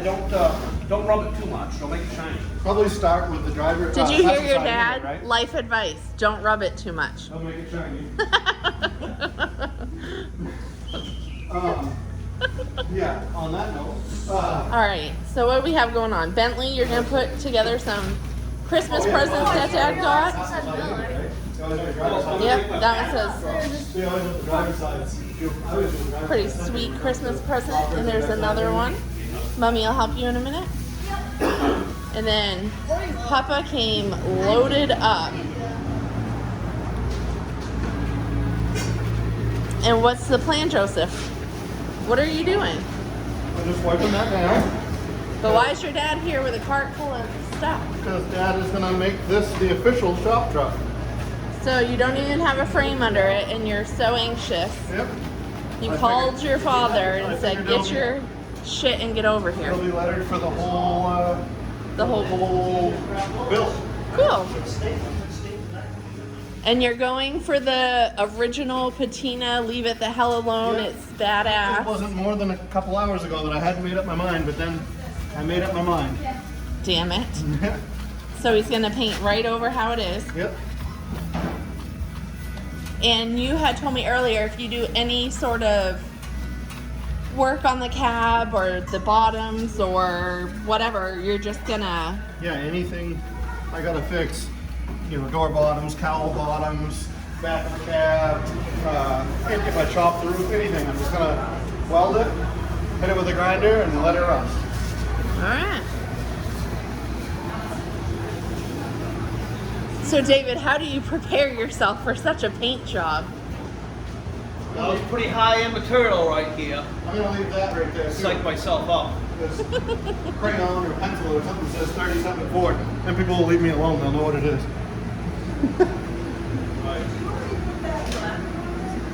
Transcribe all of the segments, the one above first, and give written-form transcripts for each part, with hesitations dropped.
don't rub it too much. Don't make it shiny. Probably start with the driver. Did you hear your passenger side dad? unit, right? Life advice: don't rub it too much. Don't make it shiny. Yeah, on that note. All right. So what do we have going on? Bentley, you're gonna put together some Christmas presents that Dad got. Yep, that one says pretty sweet Christmas present. And there's another one. Mommy will help you in a minute. And then Papa came loaded up. And what's the plan, Joseph? What are you doing? I'm just wiping that down. But why is your dad here with a cart full of stuff? Because Dad is going to make this the official shop truck. So you don't even have a frame under it and you're so anxious. Yep. You I called figured- your father I and said, figured get your shit and get over here. It'll be lettered for the whole, The whole bill. cool. And you're going for the original patina, leave it the hell alone, Yeah. it's It badass. wasn't more than a couple hours ago that I hadn't made up my mind, but then I made up my mind. Damn it. So he's gonna paint right over how it is. Yep. And you had told me earlier, if you do any sort of work on the cab or the bottoms or whatever, you're just gonna... Yeah, anything I gotta fix, you know, door bottoms, cowl bottoms, back of the cab, if I chop the roof, anything, I'm just gonna weld it, hit it with a grinder, and let it rust. Alright. So David, how do you prepare yourself for such a paint job? Well, it's pretty high-end material right here. I'm gonna leave that right there. Psych myself up. This crayon or pencil or something says 30-something Ford, and people will leave me alone, they'll know what it is.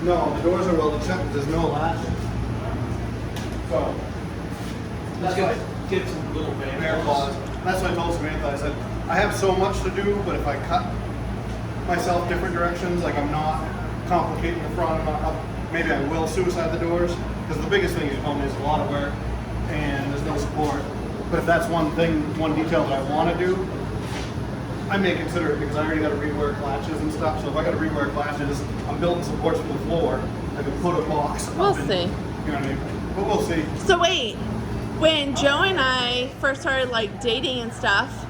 No, the doors are well checked, there's no latch. So, Let's get some little bear claws. That's what I told Samantha. I said, I have so much to do, but if I cut myself different directions, like I'm not complicating the front, I'm not maybe I will suicide the doors. Because the biggest thing is home is a lot of work and there's no support. But if that's one thing, one detail that I want to do, I may consider it because I already got to rework latches and stuff. So if I got to rework latches, I'm building supports for the floor. I could put a box. We'll up see. You know what I mean? But we'll see. So wait, when Joe and I first started like dating and stuff,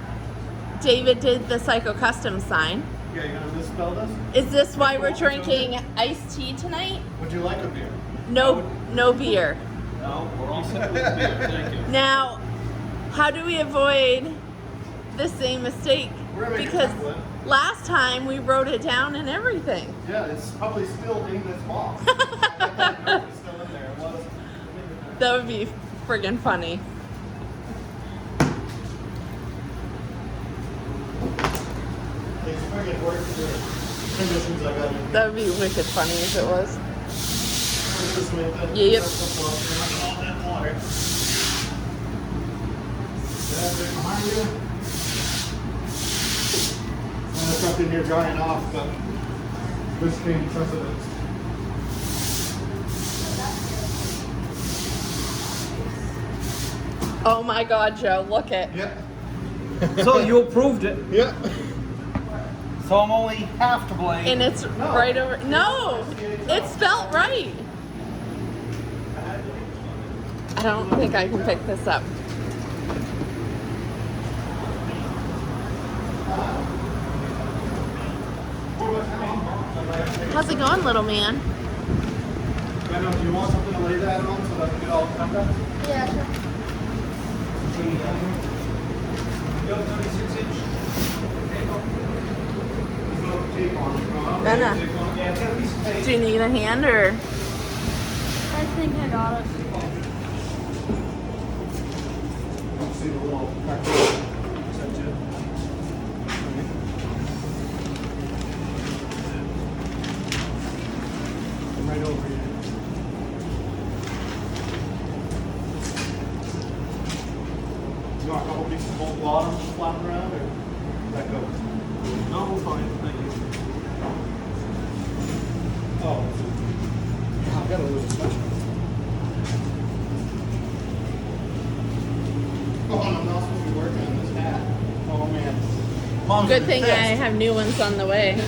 David did the Psycho Custom sign. Yeah, you gonna misspell this? Is this why we're drinking iced tea tonight? Would you like a beer? No beer. No, we're all set with beer. Thank you. Now, how do we avoid the same mistake? We're gonna make a Because template. last time we wrote it down and everything. Yeah, it's probably still in this box. It's still in there. It was. That would be friggin' funny. It's friggin' work for the conditions I got in. That would be wicked funny if it was. This way, then. Yep. That's the flow. All that water. That's it behind you. And there's something here drying off, but this came precedence. Oh my God, Joe, look it. Yep. So you approved it. Yep. So I'm only half to blame. And it's right over. No, it's spelled right. I don't think I can pick this up. How's it going, little man? Brenda, do you want something to lay that on so that I can get all the cover? Yeah, sure. You have 36-inch There's no tape on it. Benna, tape on it? Yeah, it's got a piece of tape. do you need a hand or? I think I got it. See the little right over here. You want a couple pieces of old bottom flapping around, or that goes? No, we're fine. Thank you. Oh, I've got a little special. Mom's Good thing I pissed. have new ones on the way.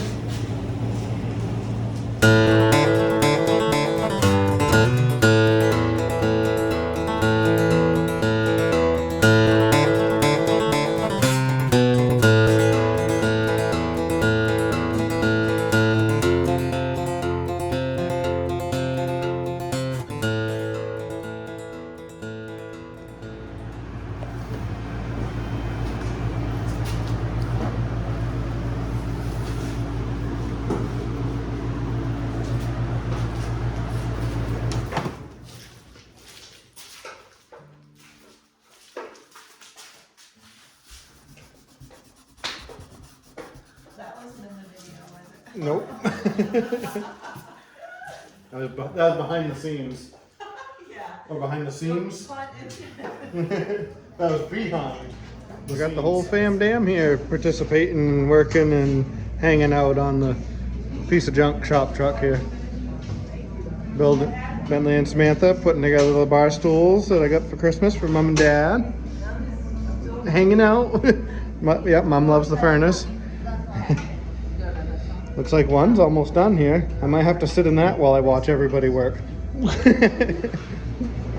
Nope. that was behind the scenes. Or behind the seams. That was behind. We got the whole fam dam here participating and working and hanging out on the piece of junk shop truck here. Building Bentley and Samantha putting together the bar stools that I got for Christmas for Mom and Dad. Hanging out. Yep, Mom loves the furnace. Looks like one's almost done here. I might have to sit in that while I watch everybody work. I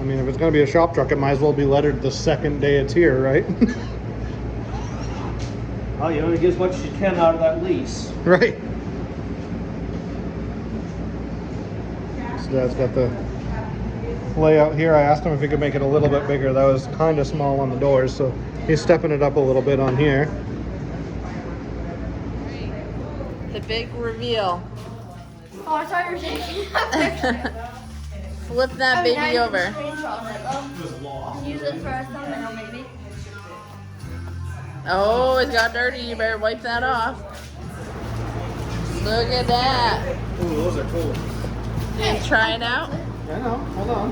mean, if it's gonna be a shop truck, it might as well be lettered the second day it's here, right? Oh, you only get as much as you can out of that lease. Right. So Dad's got the layout here. I asked him if he could make it a little bit bigger. That was kind of small on the doors, so he's stepping it up a little bit on here. The big reveal. Oh, I thought you were taking a picture. Flip that baby over. Use it for a thumbnail, maybe. Oh, it got dirty. You better wipe that off. Look at that. Ooh, those are cool. You gonna try it out? I know. Hold on.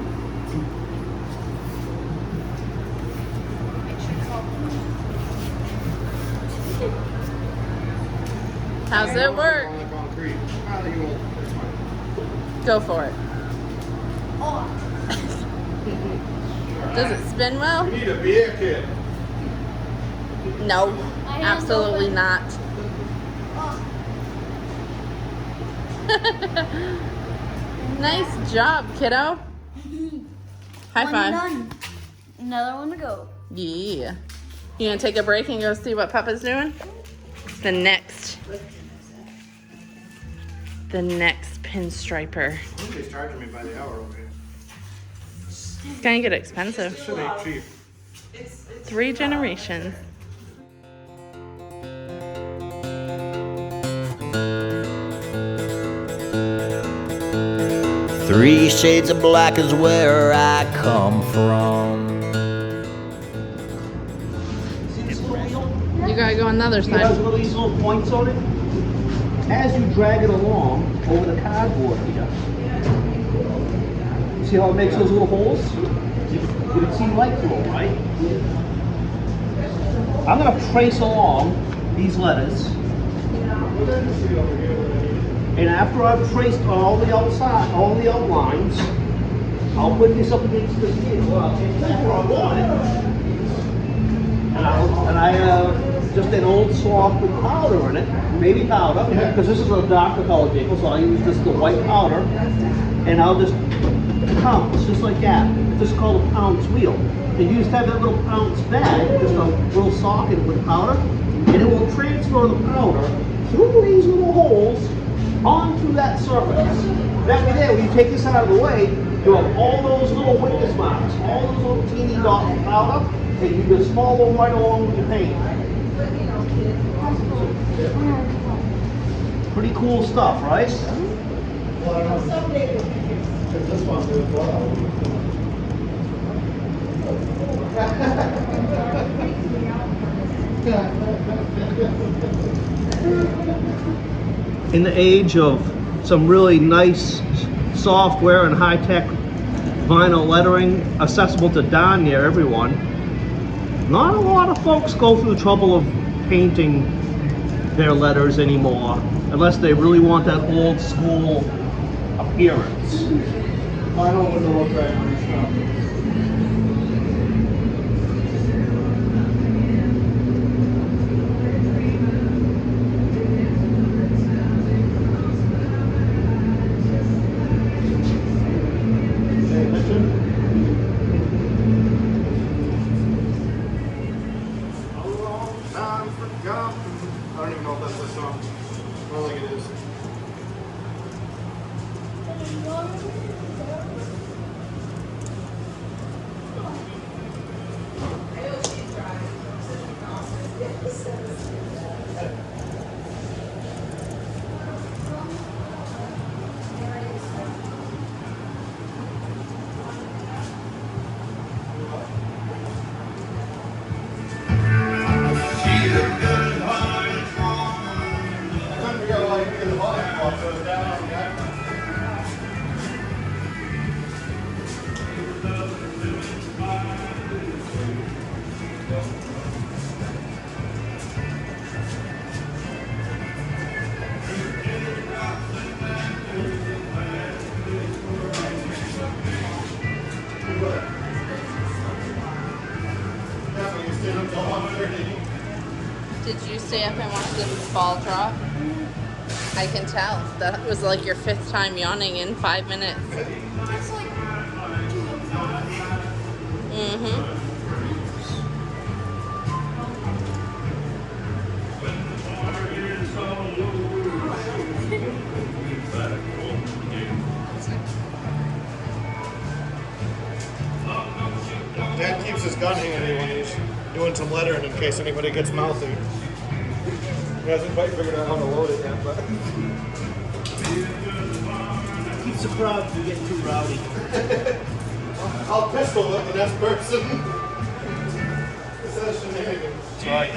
How's it work? On the concrete. Ah, you will. It's fine. Go for it. Oh, Does it spin well? We need a beer kit. No, I am absolutely open. not. oh. Nice job, kiddo. High One five. done. Another one to go. Yeah. You gonna take a break and go see what Papa's doing? The next pinstriper. Somebody's charging me by the hour over here. It's gonna get expensive. Shit ain't cheap. 3 generations. Three shades of black is where I come from. You gotta go on the other See how there's side. all these little points on it? As you drag it along over the cardboard here, see how it makes those little holes? You can see light through them, right? I'm gonna trace along these letters, and after I've traced all the outside, all the outlines, I'll put this up against this here. Well, I'll take that where I want it, and I have just an old soft with powder in it, maybe powder, because this is a darker color vehicle, so I'll use just the white powder, and I'll just pounce, just like that. This is called a pounce wheel. And you just have that little pounce bag, just a little socket with powder, and it will transfer the powder through these little holes onto that surface. That way there, when you take this out of the way, you have all those little witness marks, all those little teeny dots of powder, and you just follow them right along with your paint. Pretty cool stuff, right? In the age of some really nice software and high-tech vinyl lettering accessible to darn near everyone, not a lot of folks go through the trouble of painting their letters anymore, unless they really want that old school appearance. Vinyl wouldn't look right on your stuff. couldn't figure out why you get the volume off, so it's down on the back. Did you stay up and watch this ball drop? I can tell. That was like your 5th time yawning in 5 minutes. That's like Mm-hmm. Dad keeps his gun handy when he's doing some lettering in case anybody gets mouthy. He hasn't quite figured out how to load it yet, but... Keeps the crowd from getting too rowdy. I'll pistol whip the next person. Instead of shenanigans. That's right.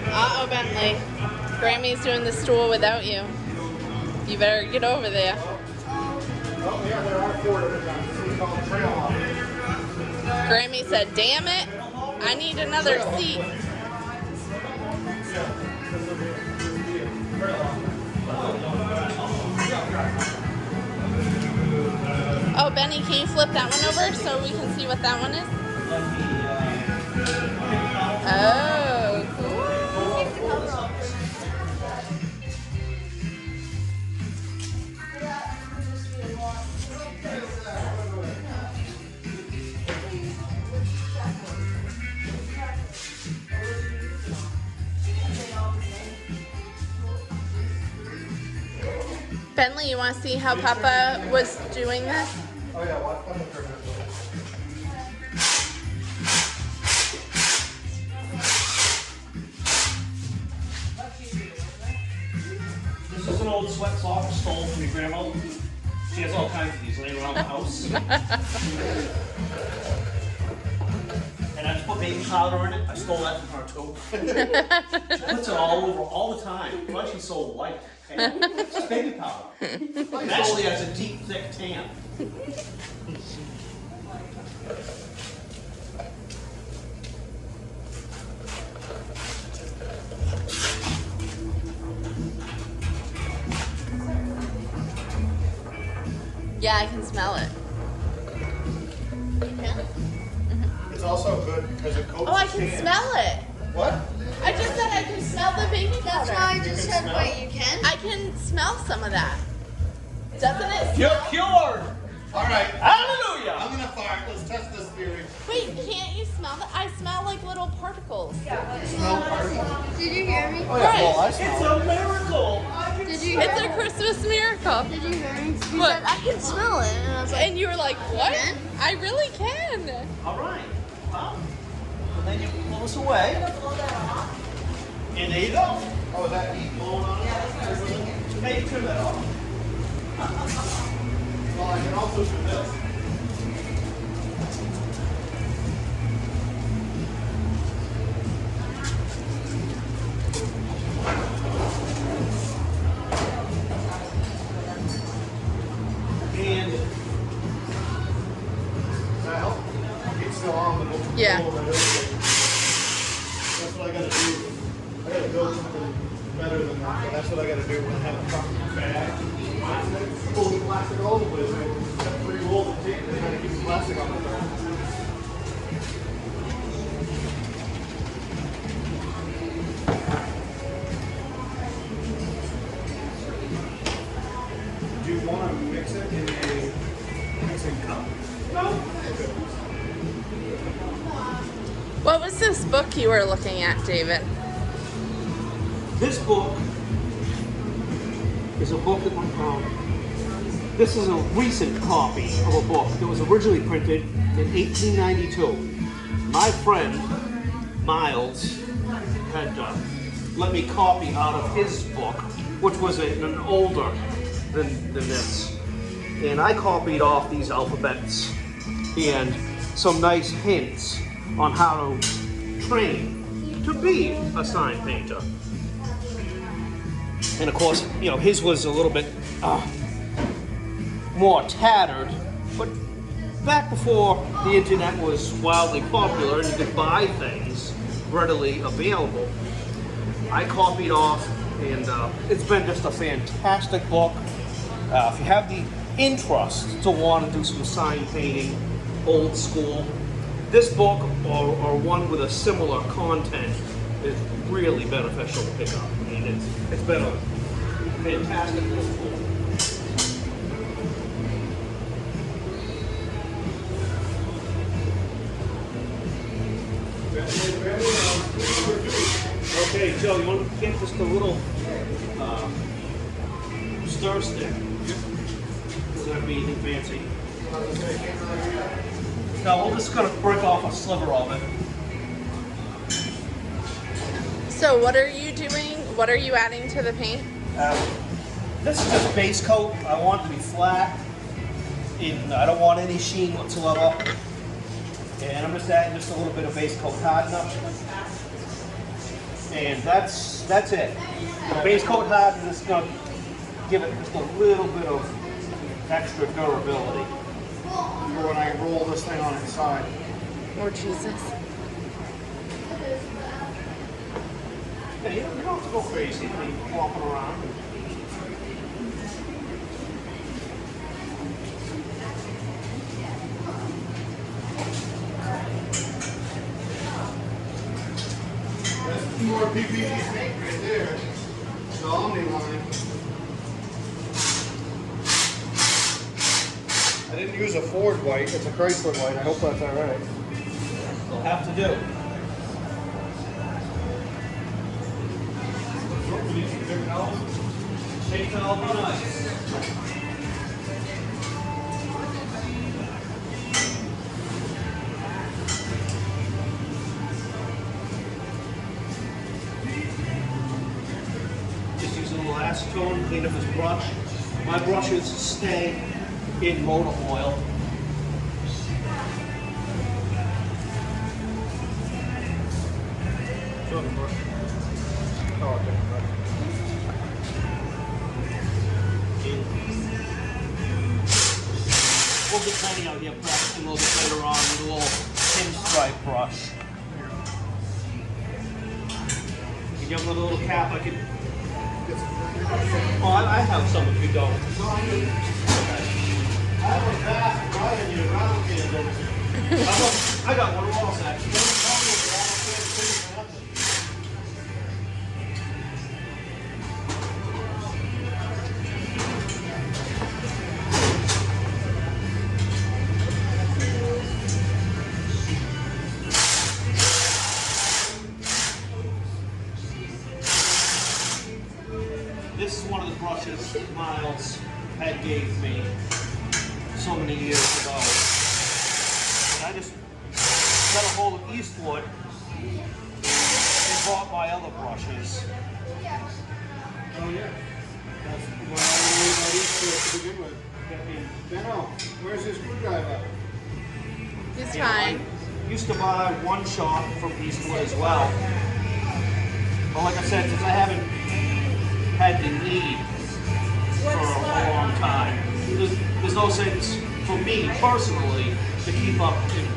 Uh-oh, Bentley. Grammy's doing the stool without you. You better get over there. Oh, yeah, there are 4 different times. This is called trail off. Grammy said, damn it, I need another seat. Oh, Benny, can you flip that one over so we can see what that one is? Oh, cool. Bentley, you want to see how Papa was doing this? Oh, yeah, watch that for a minute. This is an old sweat sock I stole from your grandma. She has all kinds of these laying around the house. And I just put baby powder in it. I stole that from her too. She puts it all over all the time. Why she's so light? Okay? It's just baby powder. It actually has a deep, thick tan. Yeah, I can smell it. It's also good because it coats Oh, I the can tan. smell it. What? I just said I can smell the baby That's powder. why I just can said, smell? wait, you can? I can smell some of that. Doesn't it? You're cured! All right. Hallelujah! I'm gonna fart. Let's test this theory. Wait, can't you smell that? I smell like little particles. Smell particles. Did you hear me? Oh, yeah, well, I It's smell a miracle! Did you hear It's me? a Christmas miracle. Did you hear me? He What? said, I can smell it. And I was like, And you were like, what? Can? I really can. All right. Well, and then you pull this away. And there you go. Oh, is that heat blowing on it? Now you trim that off. Well, I can also do this. And Does that help? It's still on, but it'll Yeah. blow over everything. That's what I gotta do. I gotta build something better than that. But that's what I gotta do when I have a fucking bag. Pull the plastic all over the place. Got 3 rolls of tape to kind of keep the plastic on the top. Do you want to mix it in a mixing cup? No. What was this book you were looking at, David? this book is a book that this is a recent copy of a book that was originally printed in 1892. My friend Miles had let me copy out of his book, which was an older than this. And I copied off these alphabets and some nice hints on how to train to be a sign painter. And of course, you know, his was a little bit more tattered, but back before the internet was wildly popular and you could buy things readily available, I copied off, and it's been just a fantastic book. If you have the interest to want to do some sign painting, old school, this book or one with a similar content is really beneficial to pick up. I mean, it's been a fantastic book. Okay, Joe, you want to get just a little stir stick? Doesn't have to be anything fancy. Now we're just going to break off a sliver of it. So what are you doing? What are you adding to the paint? This is just base coat. I want it to be flat, and I don't want any sheen whatsoever. And I'm just adding just a little bit of base coat hardener. And that's it. The base coat hardener is going to give it just a little bit of extra durability. When I roll this thing on its side. Oh, Jesus. Yeah, you don't have to go crazy when you're walking around. That's more PPE paint right there. The Omni line. I didn't use a Ford white, it's a Chrysler white. I hope that's alright. They'll have to do. Take towel, be nice. Just using the last tone, clean up his brush. My brushes stay in motor oil. We'll get plenty out here practicing a little bit later on with a little pinstripe brush. You give them a little cap, I can. Oh, I have some if you don't. I have a vast variety of round cans. I got one wall section. This is one of the brushes Miles had gave me so many years ago. And I just got a hold of Eastwood and bought my other brushes. Oh yeah. That's what I knew about Eastwood to begin with. Benno, where's his screwdriver? It's And fine. I used to buy one shot from Eastwood as well. But like I said, since I haven't had the need for a long time, there's no sense for me personally to keep up in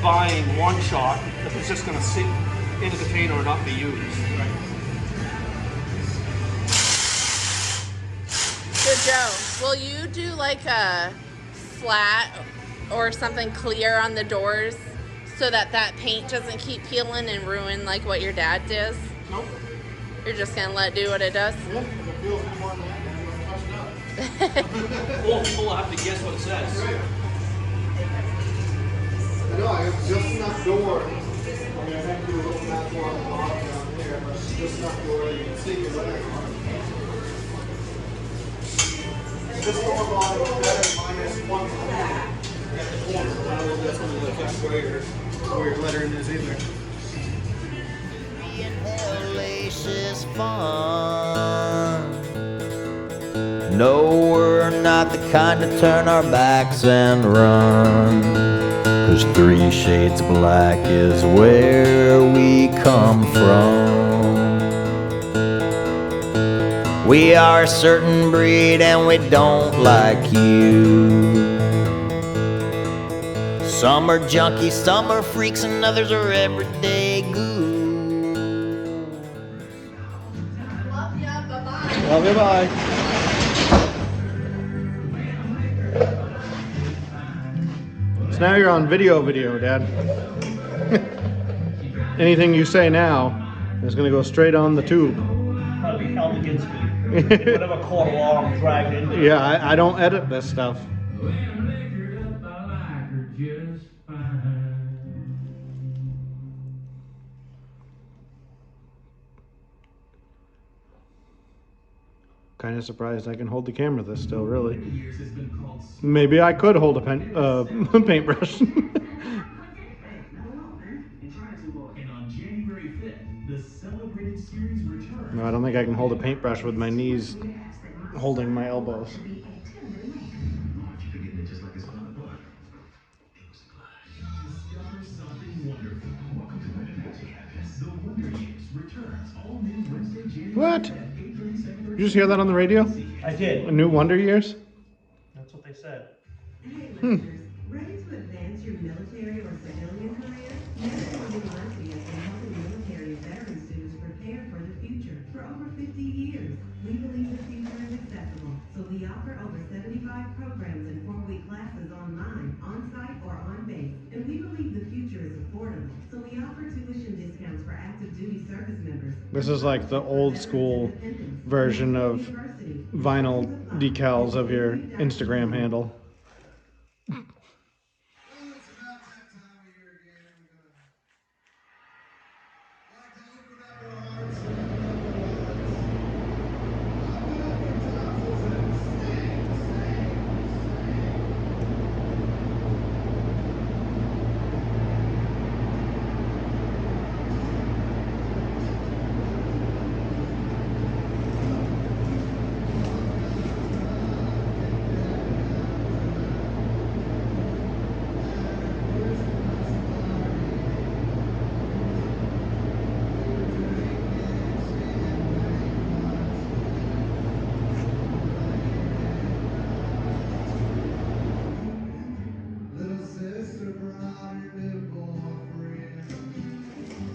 buying one shot if it's just going to sit in the container and not be used. So Joe, will you do like a flat or something clear on the doors so that that paint doesn't keep peeling and ruin like what your dad does? Nope. You're just gonna let it do what it does? Yeah, if it feels any more than that, then I'm gonna touch it up. Or people will have to guess what it says. Right. I know, I have just enough door. I mean, I have to do a little back on the bottom down there, but just enough door that you can see your letters on it. This door bottom is better minus 1 at the corner. I don't know if that's going to affect where your lettering is either. Being hellacious fun. No, we're not the kind to turn our backs and run. 'Cause 3 shades black is where we come from. We are a certain breed and we don't like you. Some are junkies, some are freaks, and others are everyday goons. Love ya, bye-bye. Love you, bye. So now you're on video, Dad. Anything you say now is gonna go straight on the tube. Probably held against me. Whatever court of law I'm dragged into. Yeah, I don't edit this stuff. Kind of surprised I can hold the camera this still, really. Maybe I could hold a paintbrush. No, I don't think I can hold a paintbrush with my knees holding my elbows. What? You just hear that on the radio? I did. A new Wonder Years? That's what they said. Hey, listeners, ready to advance your military or civilian career? National University has been helping military and veteran students prepare for the future. For over 50 years, we believe the future is accessible, so we offer over 75 programs and 4-week classes online, on-site, or on base. And we believe the future is affordable, so we offer tuition discounts for active duty service members. This is like the old school version of vinyl decals of your Instagram handle.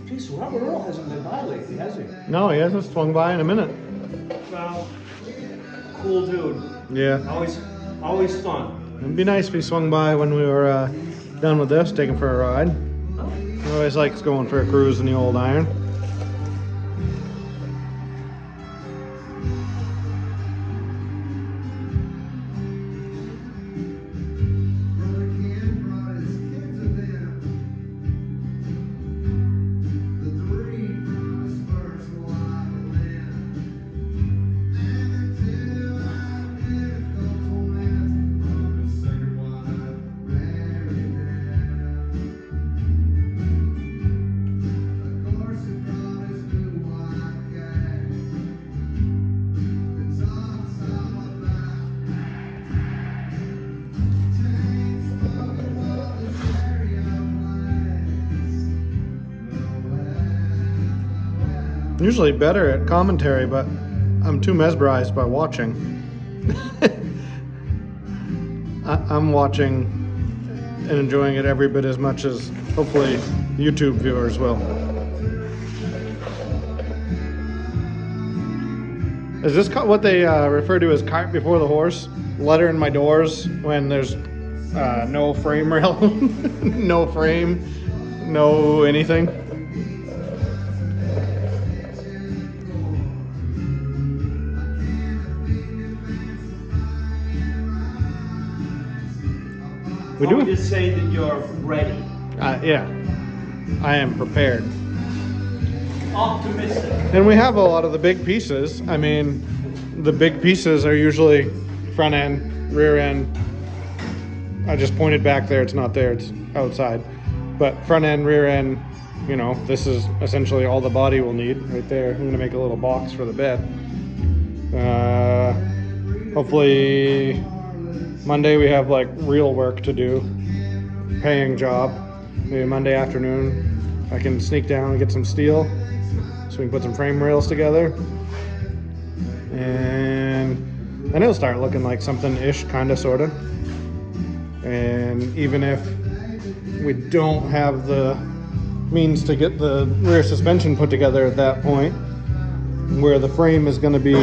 Jeez, Robert Earl hasn't been by lately, has he? No, he hasn't swung by in a minute. Well, cool dude. Yeah. Always fun. It'd be nice if he swung by when we were done with this, taking for a ride. He always likes going for a cruise in the old iron. Usually better at commentary, but I'm too mesmerized by watching. I'm watching and enjoying it every bit as much as hopefully YouTube viewers will. Is this what they refer to as cart before the horse? Letter in my doors when there's no frame rail, no frame, no anything. We do just say that you're ready. Yeah, I am prepared. Optimistic. And we have a lot of the big pieces. I mean, the big pieces are usually front end, rear end. I just pointed back there, it's not there, it's outside. But front end, rear end, you know, this is essentially all the body will need right there. I'm gonna make a little box for the bed. Hopefully Monday we have like real work to do, paying job. Maybe Monday afternoon I can sneak down and get some steel so we can put some frame rails together. And then it'll start looking like something-ish, kind of, sort of. And even if we don't have the means to get the rear suspension put together at that point, where the frame is going to be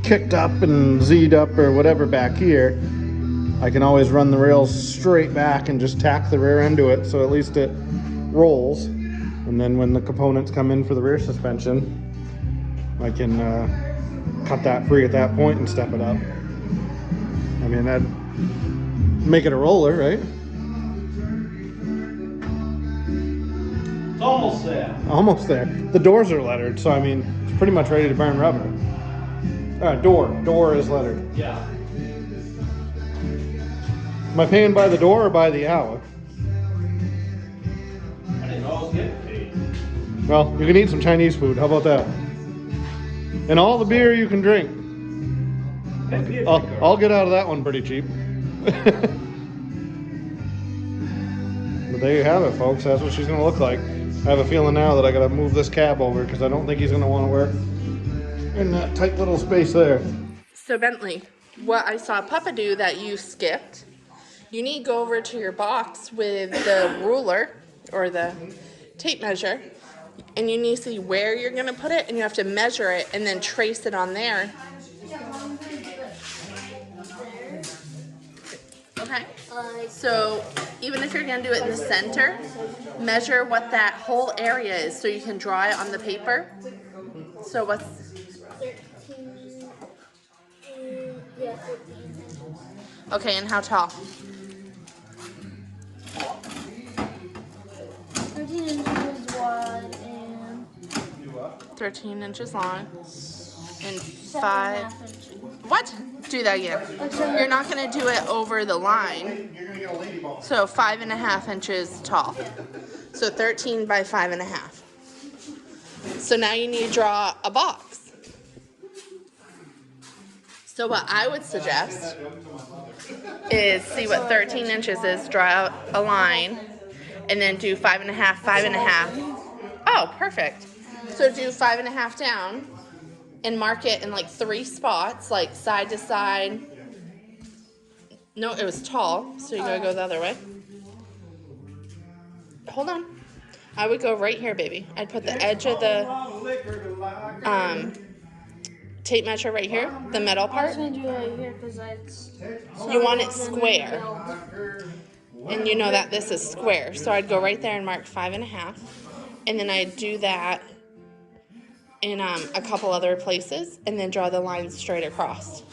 kicked up and Z'd up or whatever back here, I can always run the rails straight back and just tack the rear end to it, so at least it rolls. And then when the components come in for the rear suspension, I can cut that free at that point and step it up. I mean, that'd make it a roller, right? It's almost there. Almost there. The doors are lettered, so I mean, it's pretty much ready to burn rubber. Door is lettered. Yeah. Am I paying by the door or by the hour? I didn't know I was getting paid. Well, you can eat some Chinese food. How about that? And all the beer you can drink. I'll get out of that one pretty cheap. But there you have it, folks. That's what she's going to look like. I have a feeling now that I got to move this cab over because I don't think he's going to want to work in that tight little space there. So Bentley, what I saw Papa do that you skipped, you need to go over to your box with the ruler or the tape measure, and you need to see where you're going to put it, and you have to measure it and then trace it on there. Okay, so even if you're going to do it in the center, measure what that whole area is so you can draw it on the paper. So what's 13, yeah, 13 inches. okay, and how tall? 13 inches wide and 13 inches long and 5. 7.5 inches. What? Do that again. You're not going to do it over the line. So 5.5 inches tall. So 13 by 5.5. So now you need to draw a box. So what I would suggest is see what 13 inches is, draw out a line, and then do 5.5, 5.5. Oh, perfect. So do 5.5 down and mark it in like 3 spots, like side to side. No, it was tall, so you gotta go the other way. Hold on. I would go right here, baby. I'd put the edge of the tape measure right here, the metal I was part. gonna do it right here because it's. You want it square. And you know that this is square. So I'd go right there and mark 5.5. And then I'd do that in a couple other places and then draw the line straight across.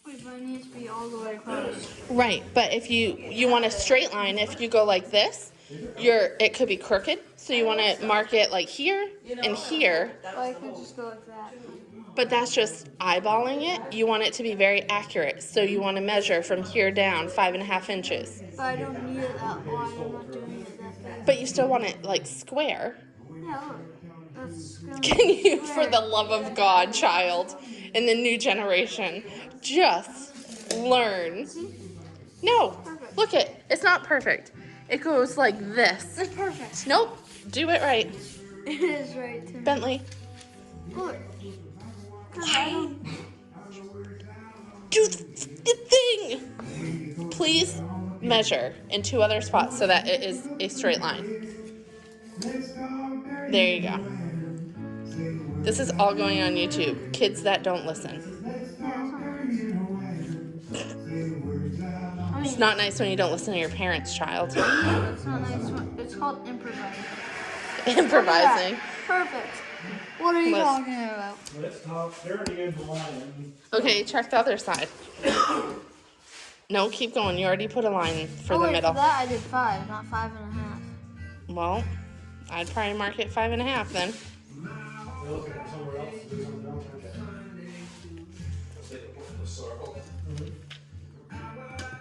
Wait, but it needs to be all the way across. Right, but if you want a straight line, if you go like this, it could be crooked. So you want to mark it like here and here. Or I could just go like that. But that's just eyeballing it. You want it to be very accurate. So you want to measure from here down 5.5 inches. But I don't need it that wide. I'm not doing it that big. But you still want it like square. Yeah, look. That's gonna Can be you, for square. the love of God, child, in the new generation, just learn? See? No, Perfect. look it. It's not perfect. It goes like this. It's perfect. Nope. Do it right. It is right, Tim. Bentley, Look. 'Cause I don't. do the thing. Please measure in 2 other spots so that it is a straight line. There you go. This is all going on YouTube. Kids that don't listen. It's not nice when you don't listen to your parents, child. It's not nice. It's called improvising. Improvising. Perfect. What are you Let's- talking about? Let's talk 30 inch line. Okay, check the other side. No, keep going. You already put a line for Oh, the wait, middle. For that I did 5, not 5.5. Well, I'd probably mark it 5.5 then. We're looking at somewhere else to do something else.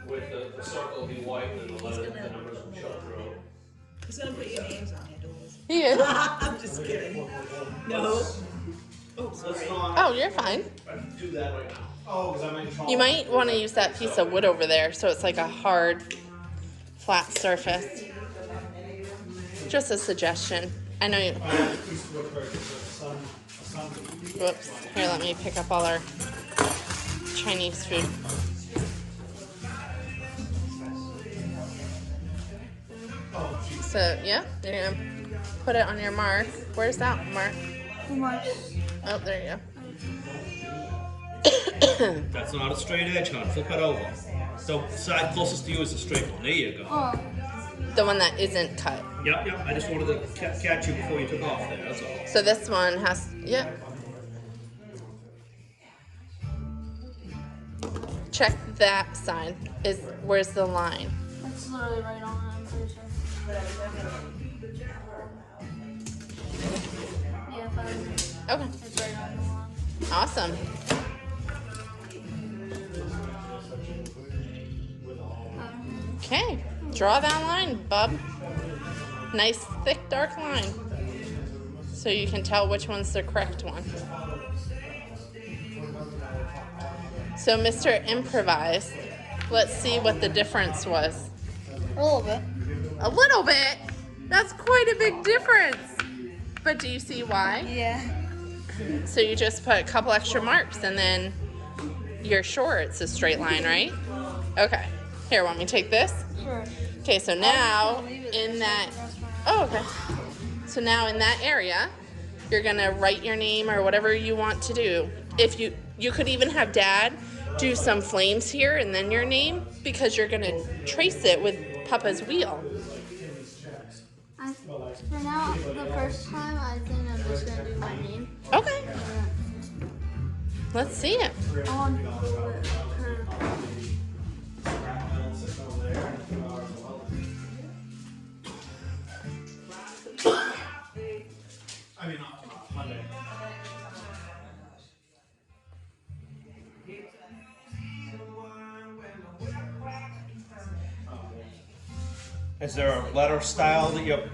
With the circle be white and the numbers will show through. He's gonna put your names on it. He is. I'm just kidding. No. Oops, let's not Oh, you're fine. do that right now. Oh, because I might You might want to use that piece of wood over there so it's like a hard, flat surface. Just a suggestion. I know you. Whoops. Here, let me pick up all our Chinese food. So, yeah, you're going to put it on your mark. Where's that mark? Oh, there you go. That's not a straight edge, hon. Flip it over. The side closest to you is the straight one. There you go. The one that isn't cut. Yep, yep. I just wanted to catch you before you took off there. That's all. So this one has, yep. Check that side. Where's the line? It's literally right on it, I'm pretty sure. Yeah, but Okay. it's right on the line. Awesome. Okay. Draw that line, bub. Nice, thick, dark line. So you can tell which one's the correct one. So Mr. Improvise, let's see what the difference was. A little bit. A little bit? That's quite a big difference. But do you see why? Yeah. So you just put a couple extra marks and then you're sure it's a straight line, right? Okay. Here, want me to take this? Sure. Okay, so now in that, oh, okay. So now in that area, you're gonna write your name or whatever you want to do. If you could even have Dad do some flames here and then your name because you're gonna trace it with Papa's wheel. For now, the first time, I think I'm just gonna do my name. Okay, let's see it. I want to do it her. I mean, Monday. Is there a letter style that you're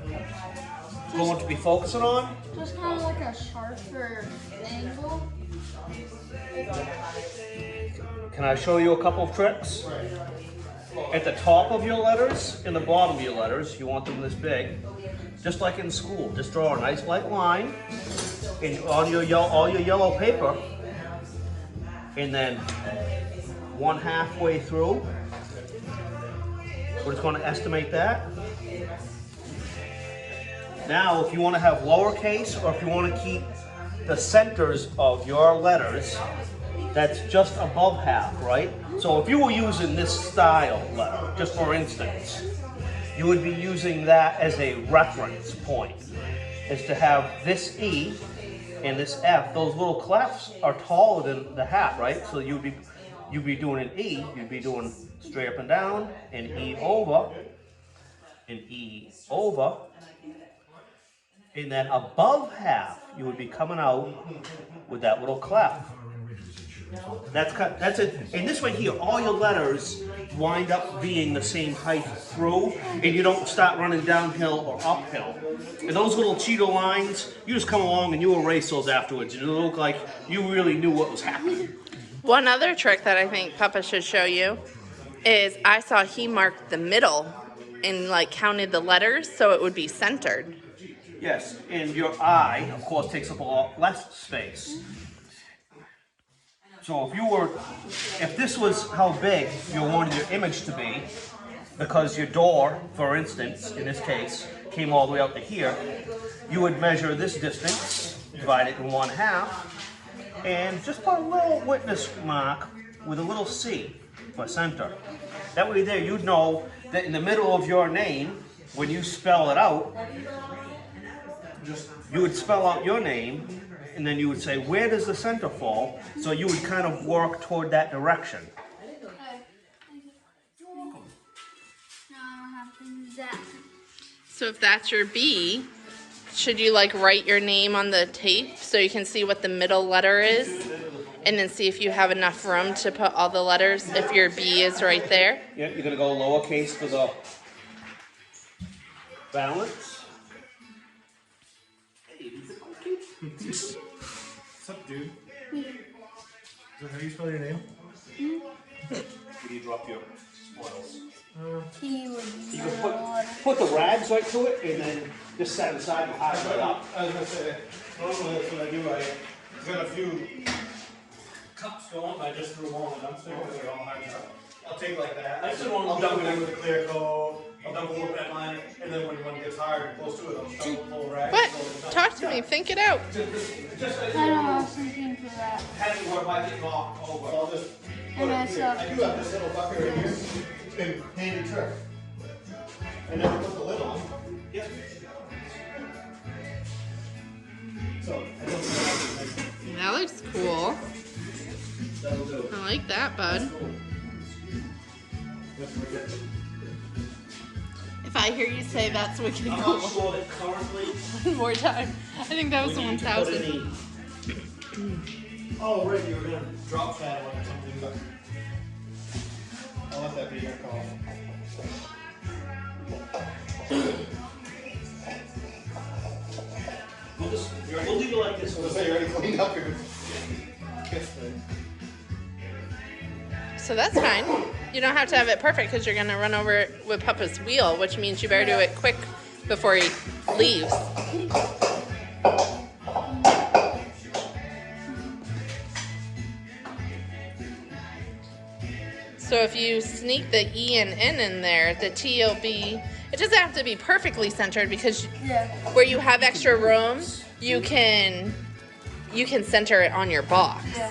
going to be focusing on? Just kind of like a sharper angle. Can I show you a couple of tricks? At the top of your letters and the bottom of your letters, you want them this big. Just like in school, just draw a nice light line on all your yellow paper, and then one halfway through. We're just going to estimate that. Now, if you want to have lowercase, or if you want to keep the centers of your letters, that's just above half, right? So if you were using this style letter, just for instance, you would be using that as a reference point, is to have this E and this F. Those little clefts are taller than the hat, right? So you'd be doing an E, you'd be doing straight up and down, and E over, and E over, and then above half, you would be coming out with that little cleft. That's it. And this way here, all your letters wind up being the same height through, and you don't start running downhill or uphill. And those little Cheeto lines, you just come along and you erase those afterwards, and it'll look like you really knew what was happening. One other trick that I think Papa should show you is I saw he marked the middle and like counted the letters so it would be centered. Yes, and your eye, of course, takes up a lot less space. So if this was how big you wanted your image to be, because your door, for instance, in this case, came all the way out to here, you would measure this distance, divide it in 1/2, and just put a little witness mark with a little C for center. That way there you'd know that in the middle of your name, when you spell it out, you would spell out your name, and then you would say, where does the center fall? So you would kind of work toward that direction. Now I have to use that. So if that's your B, should you like write your name on the tape so you can see what the middle letter is? And then see if you have enough room to put all the letters if your B is right there? Yeah, you're gonna go lowercase for the balance. What's up, dude? Is that how you spell your name? When you drop your spoils. He would You can put the rags right to it and then just set it aside and hide it up. I was gonna say, normally that's what I do. I got a few cups going, I just threw them all in the dumpster because they're all hard up. I'll take like that. I'll dump it in with a clear coat. I'll dump a little bit line, and then when one gets hard and close to it, I'll just dump a full rag. What? Talk to me. Think it out. I know, I was thinking for that. Having where it might get knocked over. I'll just put And it I here. saw- I do have this little bucket right here. It's been a handy trick. And then I put the lid on. Yep. So I don't know. That looks cool. That'll do. I like that, bud. That's what it is. If I hear you say that's wicked I'm cool not sure that currently. one more time, I think that was we the need to put 1,000. any- Oh, right, you were gonna drop that one or something, but I'll let that be your call. We'll leave it like this. So say you already cleaned up your kiss thing. So that's fine. You don't have to have it perfect because you're gonna run over it with Papa's wheel, which means you better do it quick before he leaves. So if you sneak the E and N in there, the T will be, it doesn't have to be perfectly centered because Yeah. where you have extra room, you can center it on your box. Yeah.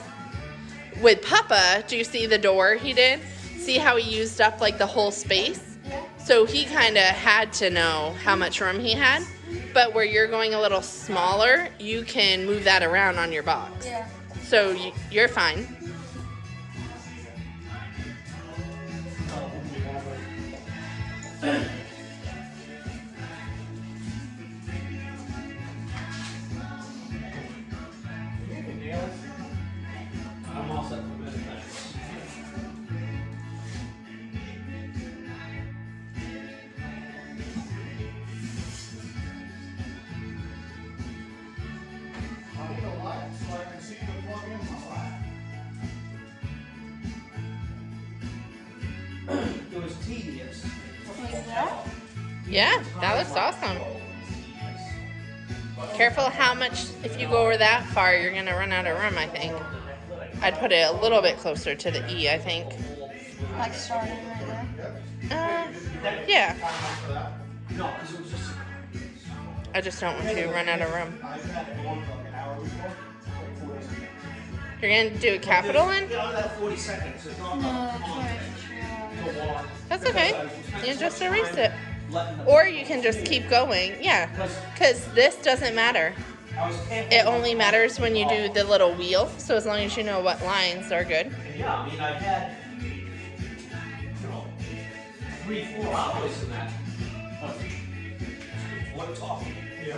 With Papa, do you see the door he did? See how he used up like the whole space? Yeah. So he kind of had to know how much room he had. But where you're going a little smaller, you can move that around on your box. Yeah. So you're fine. I'm all set for minute, thanks. I'll get a light so I can see the plug in my light. It was tedious. Like that? Yeah, that looks awesome. Careful how much, if you go over that far, you're going to run out of room, I think. I'd put it a little bit closer to the E, I think. Like starting right there? Yeah. No, because it was just. I just don't want you to run out of room. I've had it going for like an hour before. Like 40 seconds. You're going to do a capital in? Get out of that 40 seconds. It's not No, enough that's content right. to warrant That's okay. You just erase it. letting them. Or you can just keep going. Yeah. Because this doesn't matter. I was careful. It only matters when you do the little wheel. So as long as you know what lines are good. And yeah, I mean, I had, 3-4 hours in that. What talk? Yeah.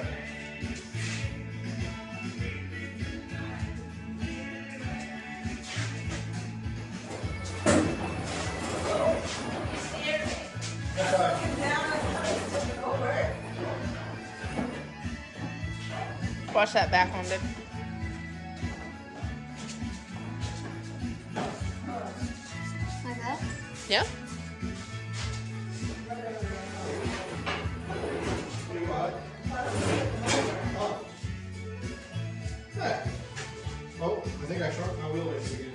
That's right. Watch that back one, babe. Like that? Yeah. Oh, I think I shrunk my wheelbase again.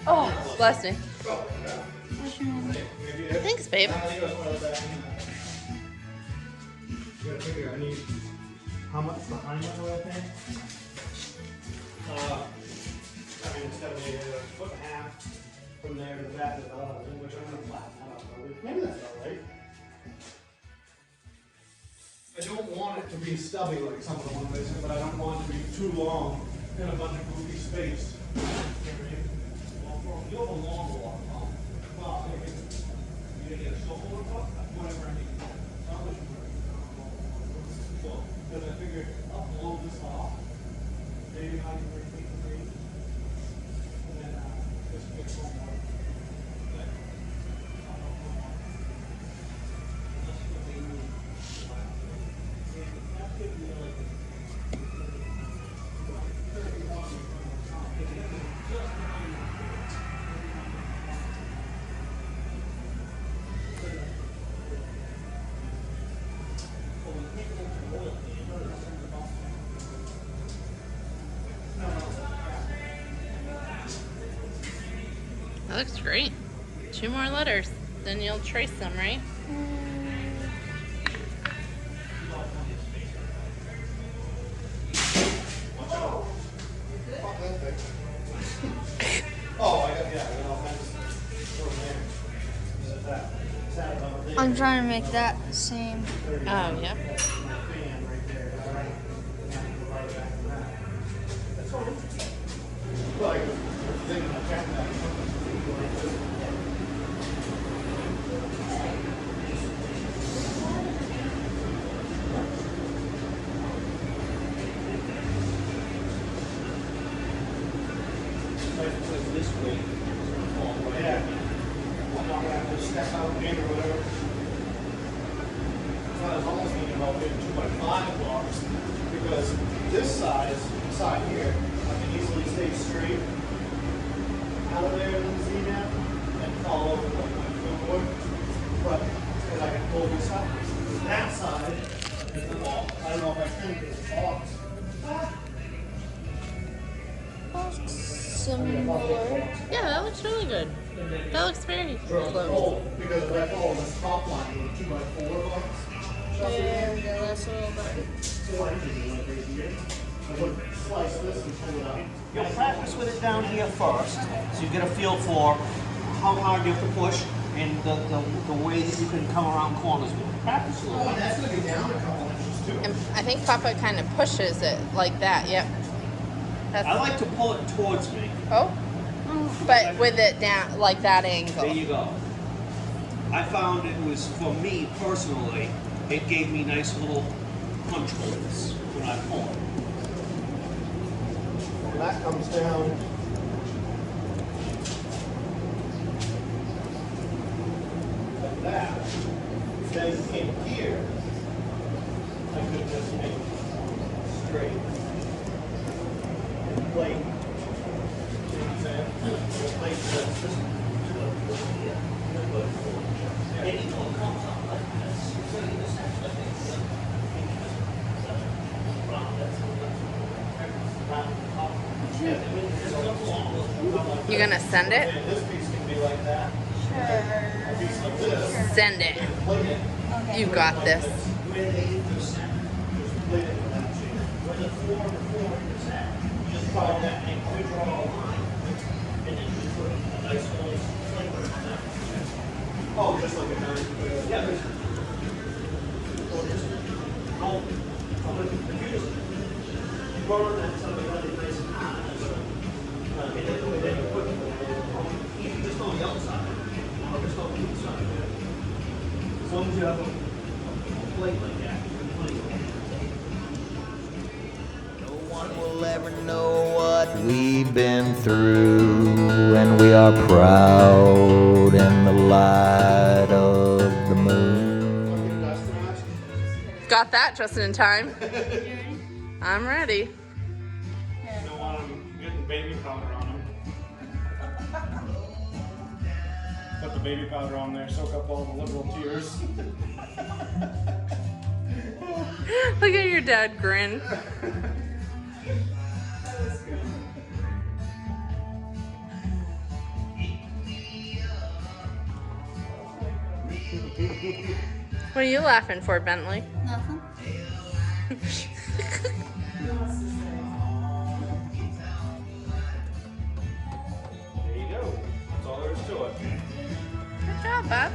Oh, bless me. Maybe it. Thanks, babe. I think it was one of the back. You gotta figure I need how much behind that oil pan? I mean, it's definitely a foot and a half from there to the back of the oven, which I'm gonna flatten that out probably. Maybe that's all right. I don't want it to be stubby like some of the ones I said, but I don't want it to be too long in a bunch of goofy space. You know what I mean? Well, you have a long walk. Well, you get a shovel or whatever I need. Well, because I figured I'll blow this off. Maybe I can repeat the green. And then just fix one more. looks great. 2 more letters. Then you'll trace them, right? Oh, I got, yeah, I got all kinds of stuff. I'm trying to make that same. Oh, yeah. This way. Yeah. I'm not gonna have to step out in or whatever. So I was almost thinking about maybe 2x5 blocks because this side here, I can easily stay straight out of there in the Z-net and fall over like my footboard. But because I can pull this up, that side is the wall. I don't know if I can get the box. Similar. Yeah, that looks really good. That looks very close. Oh, because if I follow this top line with a 2x4 box. There we go, that's a little better. I would slice this and pull it out. You'll practice with it down here first, so you get a feel for how hard you have to push and the way that you can come around corners with it. Practice a little bit. That's gonna be down a couple inches too. And I think Papa kind of pushes it like that. Yep. That's, I like to pull it towards me. oh, but with it down like that angle. There you go. I found it was, for me personally, it gave me nice little punch holes when I pull it. And that comes down. Like that. Then in here, I could just make it straight. And plate. Plate this. And it all comes out like this. So you just have to think You gonna send it? And this piece can be like that. Sure. A piece like this. Send it. Plate it. You got this. where they intersect. Just plate it in that shape. Where the four intersect. You just follow that and you draw a line. And then you put a nice little flavor on that. Oh, just like a knife. Yeah, there's. Or just. Oh, the computers. You burn that something really nice and hot. And then you put it just on the outside. Or just on the inside. As long as you have a plate like that, you can play with it. No one will ever know what we've been through, and we are proud in the light of the moon. Got that just in time. I'm ready. Don't want them getting baby powder on them. Put the baby powder on there, soak up all the liberal tears. Look at your dad grin. What are you laughing for, Bentley? Nothing. There you go. That's all there is to it. Good job, Bob.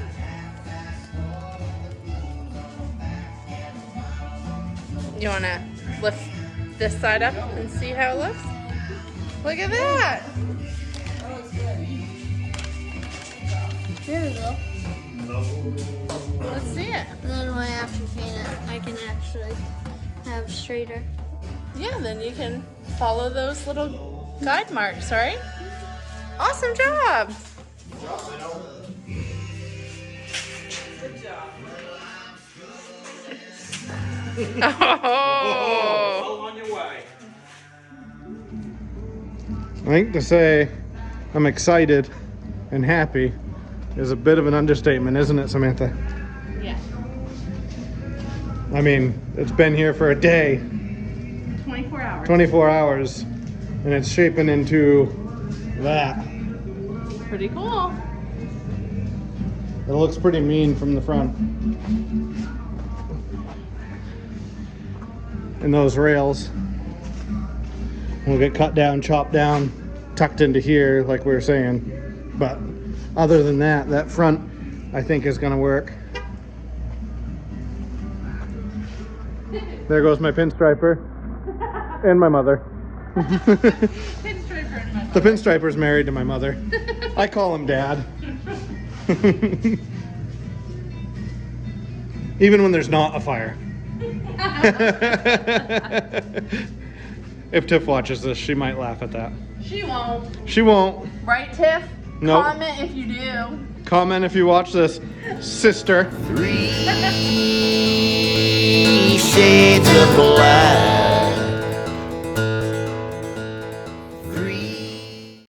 You want to lift this side up and see how it looks? Look at that. There we go. Let's see it. And then when I actually paint it, I can actually have straighter. Yeah, then you can follow those little guide marks, right? Awesome job. Oh. Well on your way. I think to say I'm excited and happy is a bit of an understatement, isn't it, Samantha? Yeah. I mean, it's been here for a day, 24 hours. 24 hours, and it's shaping into that. Pretty cool. It looks pretty mean from the front. And those rails will get cut down, chopped down, tucked into here like we were saying. But other than that, that front I think is gonna work. There goes my pinstriper and my mother. Pinstriper and my The pinstriper's married to my mother. I call him Dad. Even when there's not a fire. If Tiff watches this, she might laugh at that. She won't. She won't. Right, Tiff? Nope. Comment if you do. Comment if you watch this, sister. 3 shades of black.